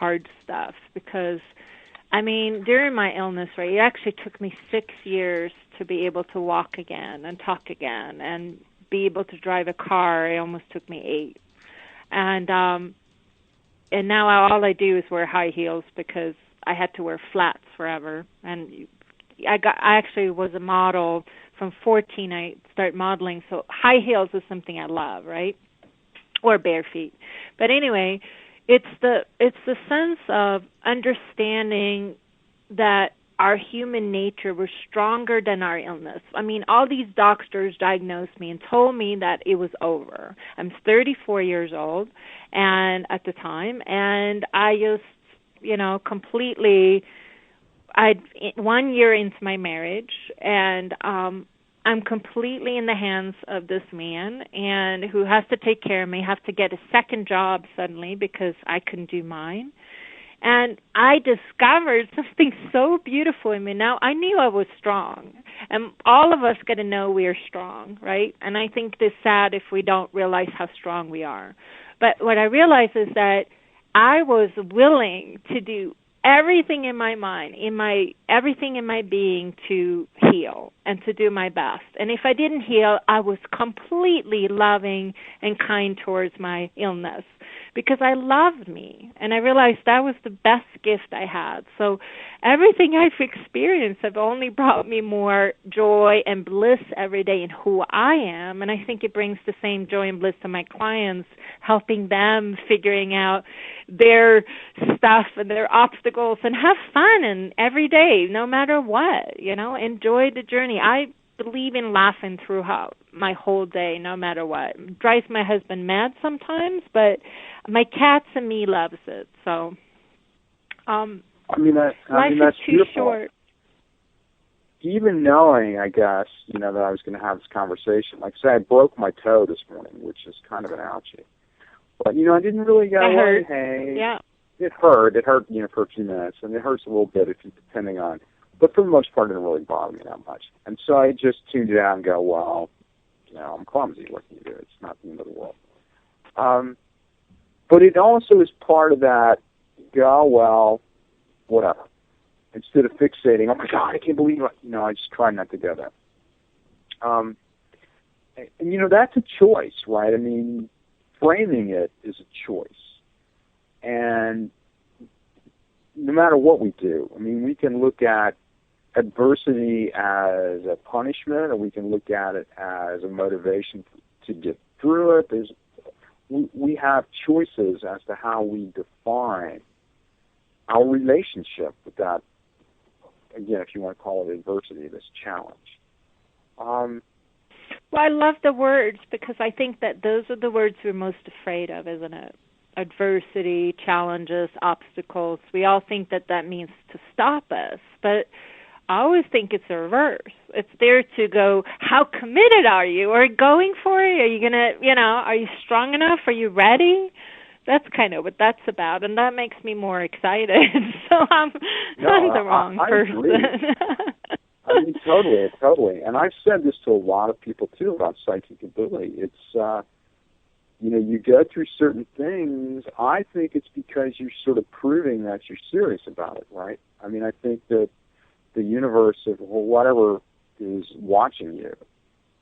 hard stuff because, I mean, during my illness, right, it actually took me 6 years to be able to walk again and talk again and be able to drive a car. It almost took me 8. And now all I do is wear high heels because I had to wear flats forever. And I actually was a model from 14. I started modeling, so high heels is something I love, right? Or bare feet. But anyway, it's the sense of understanding that our human nature was stronger than our illness. I mean, all these doctors diagnosed me and told me that it was over. I'm 34 years old and at the time, and I just, completely, 1 year into my marriage, and I'm completely in the hands of this man, and who has to take care of me, have to get a second job suddenly because I couldn't do mine. And I discovered something so beautiful in me. Now, I knew I was strong, and all of us got to know we are strong, right? And I think it's sad if we don't realize how strong we are. But what I realized is that I was willing to do everything in my mind, everything in my being to heal and to do my best. And if I didn't heal, I was completely loving and kind towards my illness because I loved me. And I realized that was the best gift I had. So everything I've experienced have only brought me more joy and bliss every day in who I am. And I think it brings the same joy and bliss to my clients, helping them figuring out their stuff and their obstacles and have fun and every day, no matter what, enjoy the journey. I believe in laughing throughout my whole day, no matter what. It drives my husband mad sometimes, but my cats and me loves it. So, life is too short. Even knowing, I guess, that I was going to have this conversation. Like I said, I broke my toe this morning, which is kind of an ouchie. But, I didn't really get away. Hey, yeah. It hurt. It hurt, for a few minutes, and it hurts a little bit depending on. But for the most part, it didn't really bother me that much. And so I just tuned it out and go, well, I'm clumsy. What can you do? It's not the end of the world. But it also is part of that, well, whatever. Instead of fixating, oh, my God, I can't believe it. I just try not to go there. And, that's a choice, right? I mean, framing it is a choice. And no matter what we do, we can look at adversity as a punishment, or we can look at it as a motivation to get through it. We have choices as to how we define our relationship with that, again, if you want to call it adversity, this challenge. Well, I love the words because I think that those are the words we're most afraid of, isn't it? Adversity, challenges, obstacles. We all think that means to stop us, but I always think it's the reverse. It's there to go, how committed are you? Are you going for it? Are you going to, are you strong enough? Are you ready? That's kind of what that's about, and that makes me more excited. So I'm the wrong person. Agree. Totally. And I've said this to a lot of people, too, about psychic ability. It's, you go through certain things. I think it's because you're sort of proving that you're serious about it, right? I think that the universe of whatever is watching you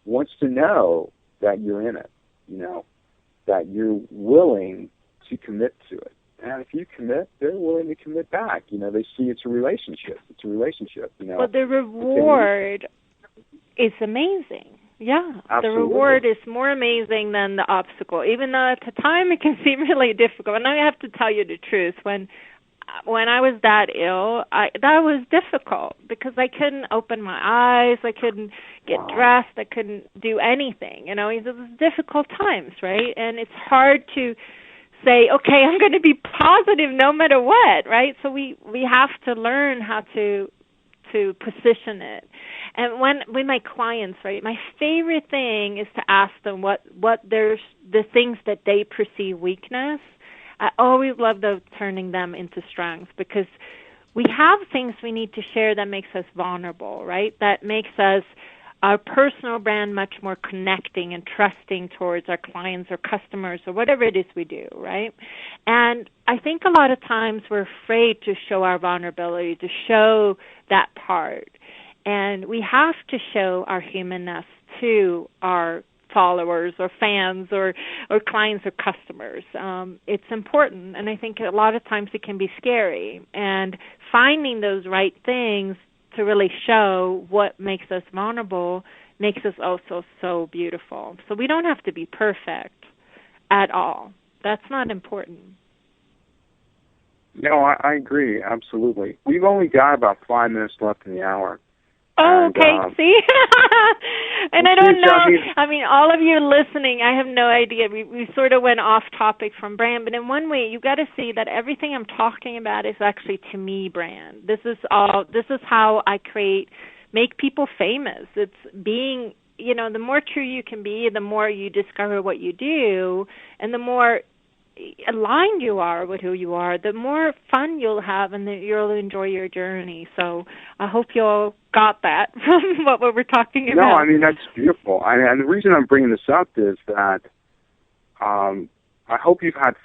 wants to know that you're in it, that you're willing to commit to it. And if you commit, they're willing to commit back. They see it's a relationship. Well, the reward is amazing. Yeah, absolutely. The reward is more amazing than the obstacle, even though at the time it can seem really difficult. And I have to tell you the truth, when I was that ill, that was difficult because I couldn't open my eyes, I couldn't get dressed, I couldn't do anything. It was difficult times, right? And it's hard to say, okay, I'm going to be positive no matter what, right? So we have to learn how to position it. And with my clients, right, my favorite thing is to ask them what there's the things that they perceive weakness. I always love turning them into strengths because we have things we need to share that makes us vulnerable, right? That makes us our personal brand much more connecting and trusting towards our clients or customers or whatever it is we do, right? And I think a lot of times we're afraid to show our vulnerability, to show that part. And we have to show our humanness to our followers or fans or clients or customers. It's important, and I think a lot of times it can be scary. And finding those right things to really show what makes us vulnerable makes us also so beautiful. So we don't have to be perfect at all. That's not important. No, I agree, absolutely. We've only got about 5 minutes left in the hour. Oh, okay, see? And I don't know, I mean, all of you listening, I have no idea. We sort of went off topic from brand, but in one way, you've got to see that everything I'm talking about is actually, to me, brand. This is how I make people famous. It's being, the more true you can be, the more you discover what you do, and the more aligned you are with who you are, the more fun you'll have and you'll enjoy your journey. So I hope you all got that from what we were talking about. No, I mean, that's beautiful. And the reason I'm bringing this up is that I hope you've had